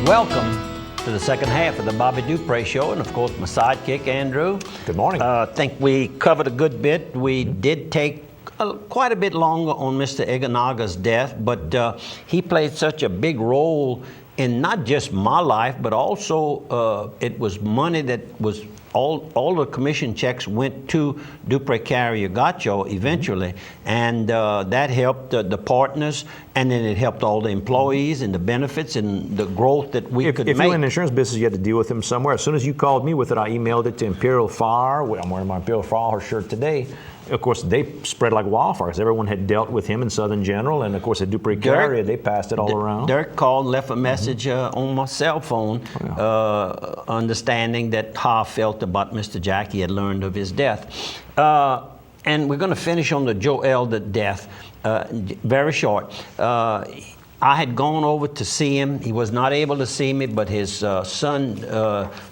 Welcome to the second half of the Bobby Dupre Show, and of course my sidekick, Andrew. Good morning. I think we covered a good bit. We did take quite a bit longer on Mr. Eganaga's death, but he played such a big role in not just my life, but also it was money that was all the commission checks went to Dupre Carrier Gacho eventually, and that helped the partners, and then it helped all the employees and the benefits and the growth that we could make. If you're in the insurance business, you had to deal with them somewhere. As soon as you called me with it, I emailed it to Imperial Fire. I'm wearing my Imperial Fire shirt today. Of course, they spread like wildfires. Everyone had dealt with him in Southern General, and of course at Dupre Carrier, they passed it all around. Dirk called, left a message on my cell phone, understanding that how I felt about Mr. Jack. He had learned of his death. And we're going to finish on the Joe Elder death, very short. I had gone over to see him. He was not able to see me, but his son,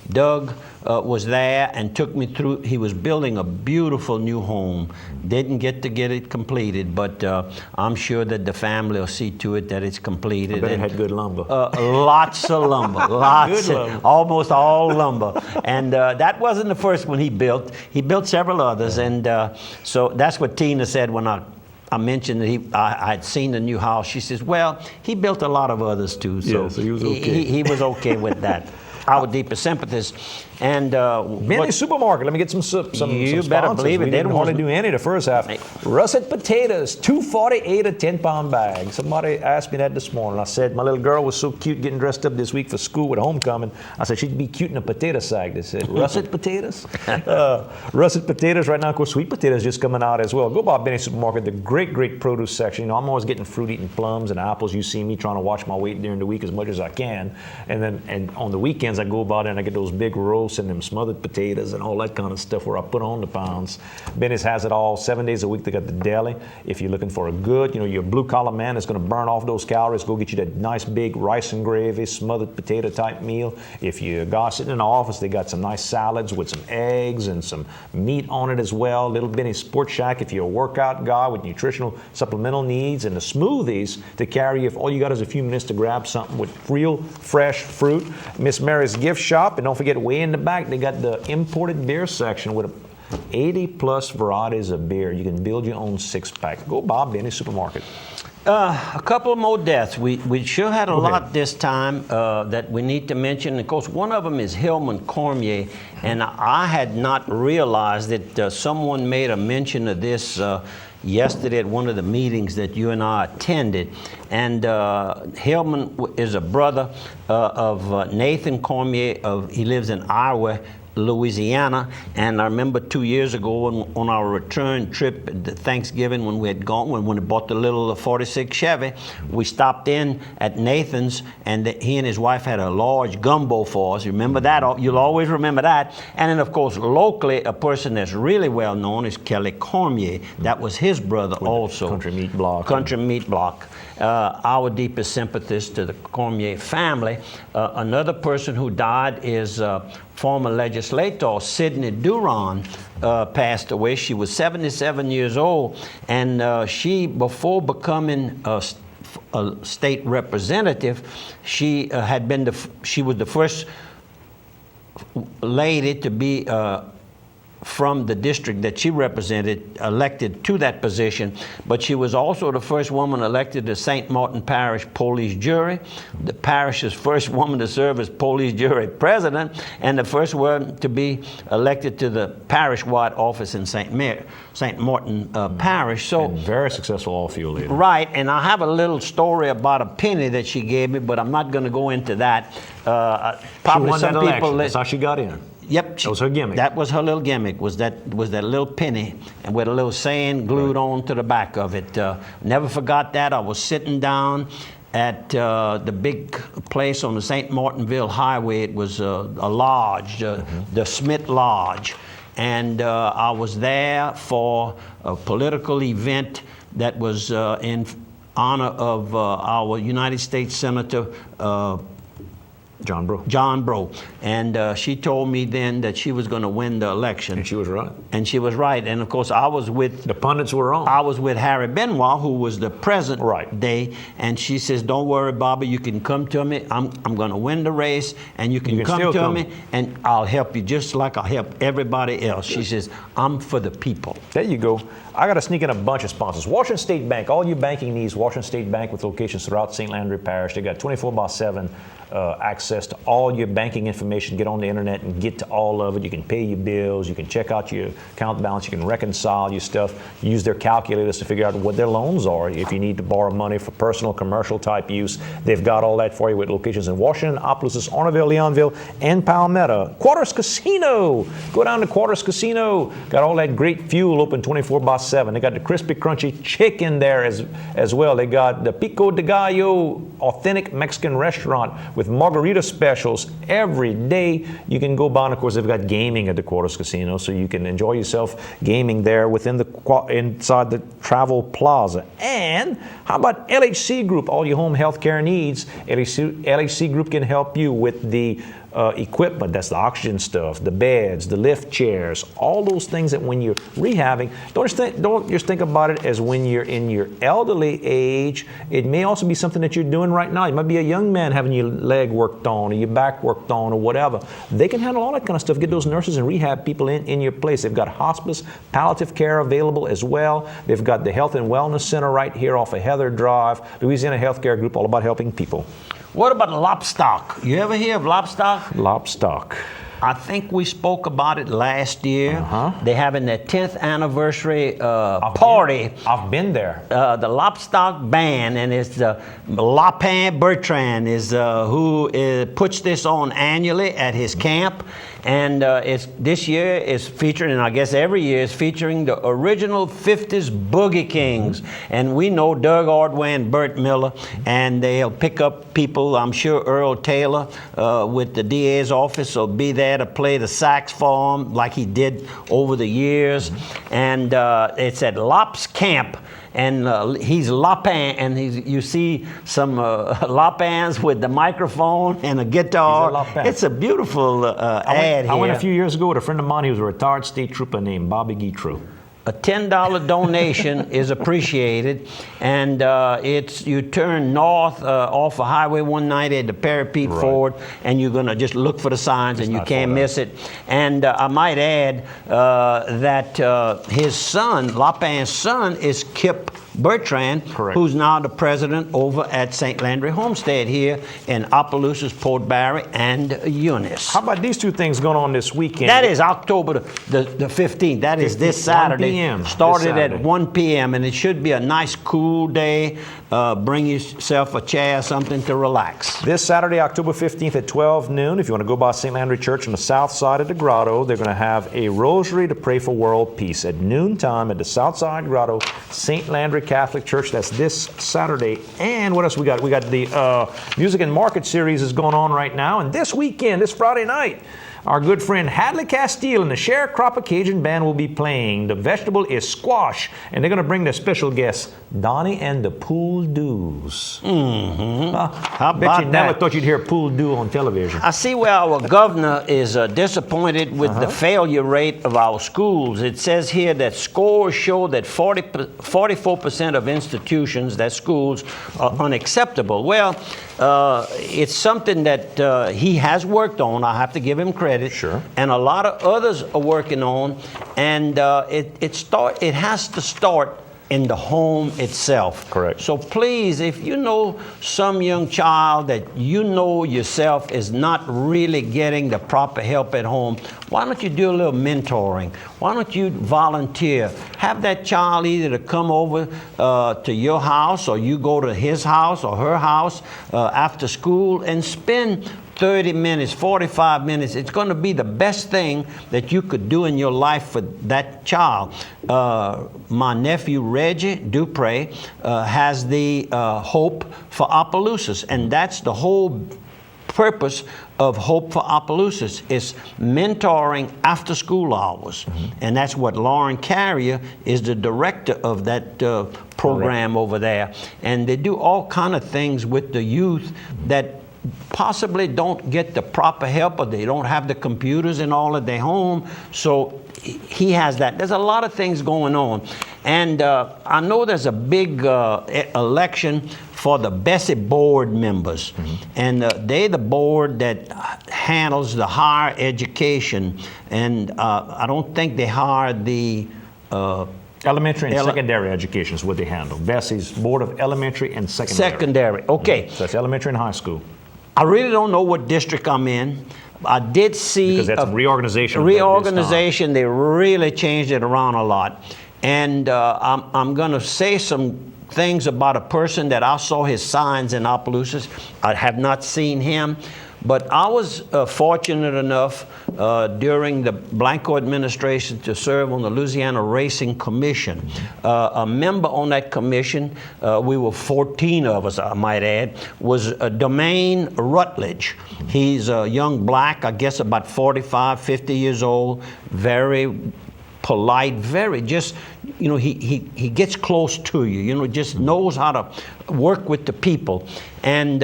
Doug, was there and took me through. He was building a beautiful new home. Didn't get it completed, but I'm sure that the family will see to it that it's completed. I bet it had good lumber. Lots of lumber, almost all lumber. And that wasn't the first one he built. He built several others, and so that's what Tina said when I mentioned that I had seen the new house. She says, well, he built a lot of others too, so, so he was okay. He was okay with that. Our deepest sympathies. And Benny's Supermarket. Let me get some you some better sponsors. believe it. We didn't hardly do any the first half. Russet potatoes, $2.48 a 10-pound bag. Somebody asked me that this morning. I said my little girl was so cute getting dressed up this week for school with homecoming. I said she'd be cute in a potato sack. They said russet potatoes. Russet potatoes right now. Of course, sweet potatoes just coming out as well. Go by Benny's Supermarket. The great produce section. You know, I'm always getting fruit, eating plums and apples. You see me trying to watch my weight during the week as much as I can, and on the weekends I go by there and I get those big roasts and them smothered potatoes and all that kind of stuff where I put on the pounds. Benny's has it all 7 days a week. They got the deli. If you're looking for a good, your blue collar man that's going to burn off those calories, go get you that nice big rice and gravy, smothered potato type meal. If you got sitting in the office, they got some nice salads with some eggs and some meat on it as well. Little Benny's Sports Shack if you're a workout guy with nutritional supplemental needs, and the smoothies to carry if all you got is a few minutes to grab something with real fresh fruit. Miss Mary's Gift Shop, and don't forget way in the back they got the imported beer section with 80 plus varieties of beer. You can build your own six-pack. Go Bob Benny Supermarket. A couple more deaths. We sure had a lot this time that we need to mention. Of course, one of them is Hillman Cormier, and I had not realized that someone made a mention of this yesterday at one of the meetings that you and I attended. And Hillman is a brother of Nathan Cormier. He lives in Iowa, Louisiana, and I remember 2 years ago on our return trip at Thanksgiving when we had gone, when we bought the little 46 Chevy, we stopped in at Nathan's, and he and his wife had a large gumbo for us. Remember that? You'll always remember that. And then, of course, locally, a person that's really well known is Kelly Cormier. That was his brother also. Country Meat Block. Country Meat Block. Our deepest sympathies to the Cormier family. Another person who died is former legislator Sidney Duran passed away. She was 77 years old, and she, before becoming a state representative, she she was the first lady to be from the district that she represented, elected to that position, but she was also the first woman elected to St. Martin Parish Police Jury, the parish's first woman to serve as Police Jury President, and the first one to be elected to the parish-wide office in St. Martin Parish. So, and very successful all-field leader. Right, and I have a little story about a penny that she gave me, but I'm not going to go into that. Probably some people. That's how she got in. Yep. That was her gimmick. That was her little gimmick, was that little penny and with a little saying glued on to the back of it. Never forgot that. I was sitting down at the big place on the St. Martinville Highway. It was a lodge, the Smith Lodge. And I was there for a political event that was in honor of our United States Senator John Bro. And she told me then that she was going to win the election. And she was right. And she was right. And of course, I was with the pundits were wrong. I was with Harry Benoit, who was the present Right. day, and she says, "Don't worry, Bobby. You can come to me. I'm going to win the race, and you can come to me, and I'll help you just like I help everybody else." She says, "I'm for the people." There you go. I got to sneak in a bunch of sponsors. Washington State Bank, all your banking needs. Washington State Bank with locations throughout St. Landry Parish. They got 24/7 access to all your banking information. Get on the internet and get to all of it. You can pay your bills. You can check out your account balance. You can reconcile your stuff. Use their calculators to figure out what their loans are. If you need to borrow money for personal, commercial type use, they've got all that for you with locations in Washington, Opelousas, Orneville, Leonville, and Palmetto. Quarters Casino. Go down to Quarters Casino. Got all that great fuel open 24/7. They got the crispy, crunchy chicken there as well. They got the Pico de Gallo authentic Mexican restaurant with margarita specials every day. You can go by, and of course, they've got gaming at the Quarters Casino, so you can enjoy yourself gaming there within inside the Travel Plaza. And how about LHC Group? All your home health care needs. LHC Group can help you with the equipment. That's the oxygen stuff, the beds, the lift chairs, all those things that when you're rehabbing, don't just think about it as when you're in your elderly age. It may also be something that you're doing right now. You might be a young man having your leg worked on or your back worked on or whatever. They can handle all that kind of stuff. Get those nurses and rehab people in your place. They've got hospice, palliative care available as well. They've got the Health and Wellness Center right here off of Heather Drive. Louisiana Healthcare Group, all about helping people. What about Lopstock? You ever hear of Lopstock? Lopstock. I think we spoke about it last year. They're having their 10th anniversary party. I've been there. The Lopstock Band, and it's Lapin Bertrand is who puts this on annually at his camp. And this year is featuring, and I guess every year is featuring the original 50s Boogie Kings. And we know Doug Ordway and Burt Miller, and they'll pick up people. I'm sure Earl Taylor with the DA's office will be there to play the sax for him like he did over the years. And it's at Lop's Camp. And he's Lapin, and you see some Lapins with the microphone and a guitar. It's a beautiful ad here. I went a few years ago with a friend of mine. He was a retired state trooper named Bobby Guitreau. A $10 donation is appreciated, and you turn north off of Highway 190 at the Parapet Ford, and you're going to just look for the signs, and you can't miss it. And I might add that his son, Lapin's son, is Kip Bertrand, who's now the president over at St. Landry Homestead here in Opelousas, Port Barre, and Eunice. How about these two things going on this weekend? That is October the 15th. That is this Saturday. 1 p.m. Started at 1 p.m. and it should be a nice cool day. Bring yourself a chair, something to relax. This Saturday, October 15th at 12 noon, if you want to go by St. Landry Church on the south side of the grotto, they're going to have a rosary to pray for world peace at noontime at the south side grotto, St. Landry Catholic Church. That's this Saturday. And what else we got? We got the Music and Market Series is going on right now. And this weekend, this Friday night, our good friend Hadley Castile and the Sharecropper Cajun Band will be playing. The vegetable is squash, and they're going to bring their special guests, Donnie and the Pool Doos. How Bet about you never that? thought you'd hear Pool Do on television. I see where our governor is disappointed with the failure rate of our schools. It says here that scores show that 44% of institutions, that schools, are unacceptable. Well, it's something that he has worked on. I have to give him credit. Sure. And a lot of others are working on. And it has to start in the home itself. Correct. So please, if you know some young child that you know yourself is not really getting the proper help at home, why don't you do a little mentoring? Why don't you volunteer? Have that child either to come over to your house, or you go to his house or her house after school and spend 30 minutes, 45 minutes. It's going to be the best thing that you could do in your life for that child. My nephew Reggie Dupre has the Hope for Opelousas, and that's the whole purpose of Hope for Opelousas, is mentoring after school hours. And that's what Lauren Carrier is the director of that program over there. And they do all kind of things with the youth that possibly don't get the proper help, or they don't have the computers in all of their home. So he has that. There's a lot of things going on. And I know there's a big election for the Bessie board members. And they're the board that handles the higher education. And I don't think they hired the Elementary and secondary education is what they handle. Bessie's Board of Elementary and Secondary. Secondary, okay. So that's elementary and high school. I really don't know what district I'm in. I did see Because that's a reorganization. reorganization. They really changed it around a lot. And I'm going to say some things about a person that I saw his signs in Opelousas. I have not seen him. But I was fortunate enough during the Blanco administration to serve on the Louisiana Racing Commission. A member on that commission, we were 14 of us, I might add, was Domain Rutledge. He's a young black, I guess about 45, 50 years old, very polite, very just, you know, he gets close to you, you know, just knows how to work with the people. And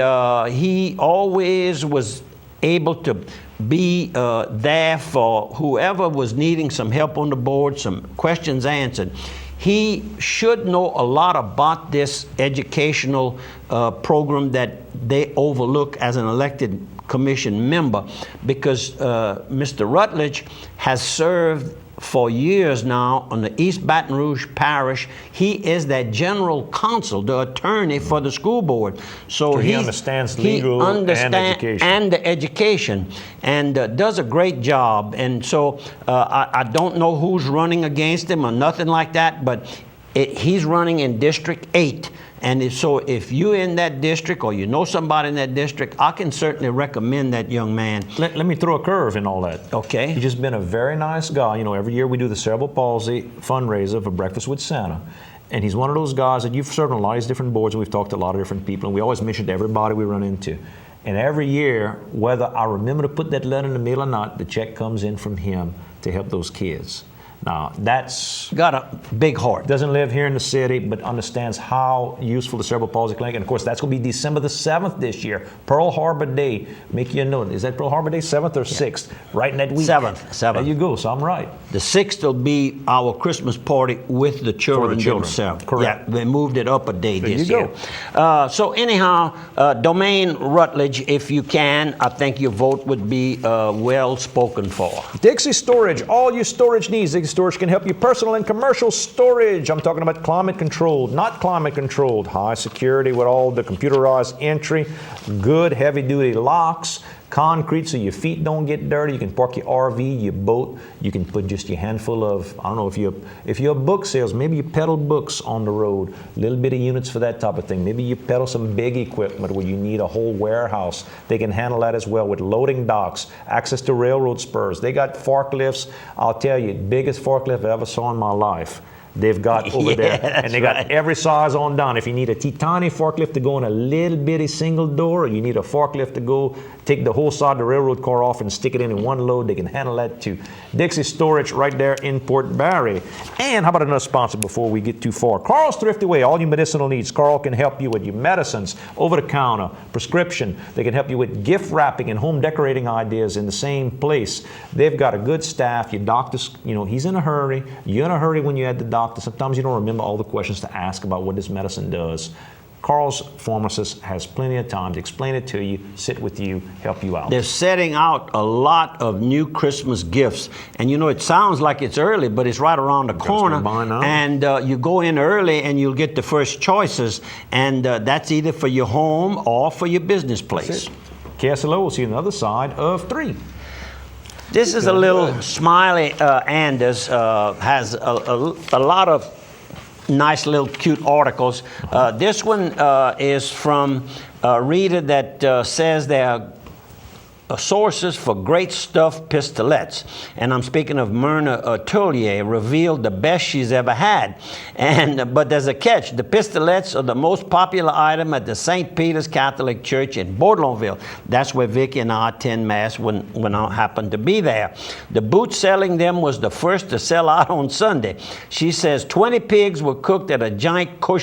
he always was able to be there for whoever was needing some help on the board, some questions answered. He should know a lot about this educational program that they overlook as an elected commission member, because Mr. Rutledge has served for years now on the East Baton Rouge Parish. He is that general counsel, the attorney for the school board. So he understands legal and education. And the education, and does a great job. And so I don't know who's running against him or nothing like that, but he's running in District 8. And so if you're in that district or you know somebody in that district, I can certainly recommend that young man. Let me throw a curve in all that. Okay. He's just been a very nice guy. You know, every year we do the cerebral palsy fundraiser for Breakfast with Santa. And he's one of those guys that you've served on a lot of different boards, and we've talked to a lot of different people, and we always mention to everybody we run into. And every year, whether I remember to put that letter in the mail or not, the check comes in from him to help those kids. Now, that's got a big heart. Doesn't live here in the city, but understands how useful the cerebral palsy clinic. And of course, that's going to be December the 7th this year, Pearl Harbor Day. Make you a note. Is that Pearl Harbor Day, 7th or 6th? Right in that week. 7th. There you go. So I'm right. The 6th will be our Christmas party with the children themselves. Correct. Yeah, they moved it up a day this year. Go. So anyhow, Domain Rutledge, if you can, I think your vote would be well spoken for. Dixie Storage, all your storage needs. Dixie Storage can help you personal and commercial storage. I'm talking about climate controlled, not climate controlled, high security with all the computerized entry, good heavy duty locks, concrete so your feet don't get dirty. You can park your RV, your boat. You can put just your handful of, I don't know, if you're a book sales, maybe you peddle books on the road, little bit of units for that type of thing. Maybe you peddle some big equipment where you need a whole warehouse. They can handle that as well with loading docks, access to railroad spurs. They got forklifts. I'll tell you, biggest forklift I ever saw in my life. They've got over there, and they got every size on down. If you need a titanium forklift to go in a little bitty single door, or you need a forklift to go take the whole side of the railroad car off and stick it in one load, they can handle that too. Dixie Storage right there in Port Barre. And how about another sponsor before we get too far? Carl's Thrifty Way, all your medicinal needs. Carl can help you with your medicines, over-the-counter, prescription. They can help you with gift wrapping and home decorating ideas in the same place. They've got a good staff. Your doctor's, you know, he's in a hurry. You're in a hurry when you're at the doctor. Sometimes you don't remember all the questions to ask about what this medicine does. Carl's pharmacist has plenty of time to explain it to you, sit with you, help you out. They're setting out a lot of new Christmas gifts. And you know, it sounds like it's early, but it's right around the corner. And you go in early and you'll get the first choices. And that's either for your home or for your business place. KSLO will see you on the other side of 3. This is a little Smiley Anders, has a lot of nice little cute articles. This one is from a reader that says they are sources for great stuffed pistolets. And I'm speaking of Myrna Tullier, revealed the best she's ever had. But there's a catch. The pistolets are the most popular item at the St. Peter's Catholic Church in Bourdonville. That's where Vicki and I attend Mass when I happen to be there. The booth selling them was the first to sell out on Sunday. She says 20 pigs were cooked at a giant kosher